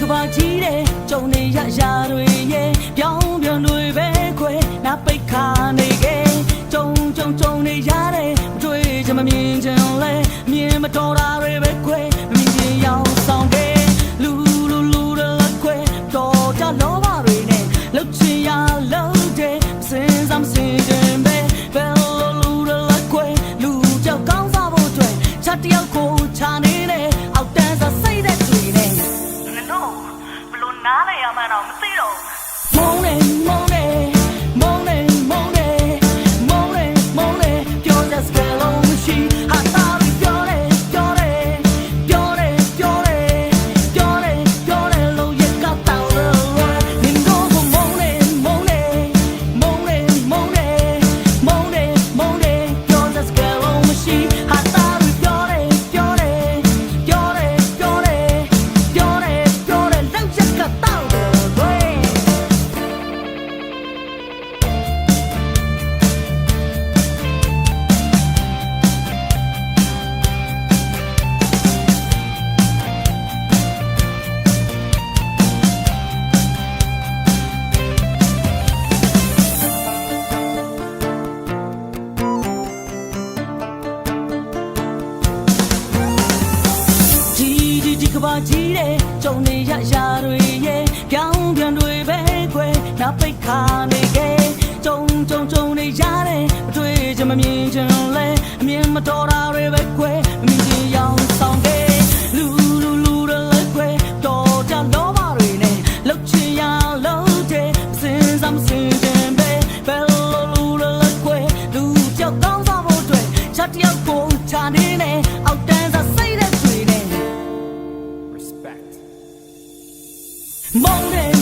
ကဘာကြီးတဲ့ကြုံနေရရာတွေရဲ့ပြောင်းပြန်တွေပဲခွဲနာပိတ်ခါနေခဲ့ကြုံနေရတဲ့မတွေ့ချင်မမြင်ချင်လဲမြင်မတော်တာတွေပဲခွဲမမြင်ချင်ရောက်ဆောင်ခဲ့လူတွေလက်ခွဲတော်ကြလောဘတွေနဲ့လှုပ်ချင်ရလှုပ်တဲ့စဉ်းစားမစင်ခြင်းပဲဘယ်လူတွေလက်ခွဲလူကြောက်ကောင်းစားဖို့အတွက်ချက်တယောက်ကိုချာနေတဲ့အောက်တန်းစားစိတ်တဲ့တွေနဲ့ဘလို့နားလေရမှတော့မသိတော့မုန်းနေပြောတဲ့စကားလုံးမရှိဟာတာပြောတယ်လို့ရကတောင်းလို့နင်တို့ကမုန်းနေပြောတဲ့စကားလုံးမရှိဟာတာပြောတယ်လောက်ရကတောင်းကဘာကြီးတဲ့ကြုံနေရရာတွေရဲ့ပြောင်းပြန်တွေပဲခွဲနာပိတ်ခါနေခဲ့ကြုံနေရတဲ့မတွေ့ချင်မမြင်ချင်လဲအမြင်မတော်တာတွေပဲခွဲမမြင်ချင်ရောက်ဆောင်ခဲ့လူတွေလက်ခွဲတော်ကြလောဘတွေနဲ့လှုပ်ချင်ရလှုပ်တဲ့စဉ်းစားမစင်ခြင်းပဲဘယ်လူတွေလက်ခွဲလူကြောက်ကောင်းစားဖို့အတွက်ချက်တယောက်ကိုချာနေနဲ့အောက်တန်းစားစိတ်တဲ့တွေနဲ့မုန်းတယ်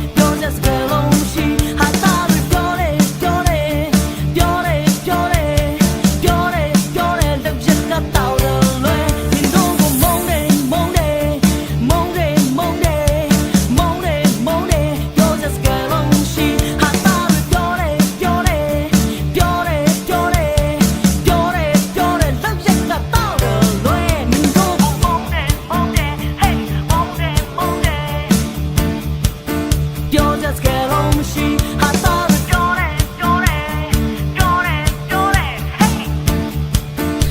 ပြောတဲ့စကားလုံးမရှိဟာတာပြောတယ်လောက်ရကတောင်းလို့လွယ်ဒီတော့မုန်းတယ်ပြောတဲ့စကားလုံးမရှိဟာတာပြောတယ်လောက်ရကတောင်းလို့လွယ်ပြောတဲ့စကားလုံးမရှိဟာတာပြောတယ်ဟေး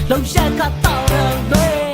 လောက်ရကတောင်းလို့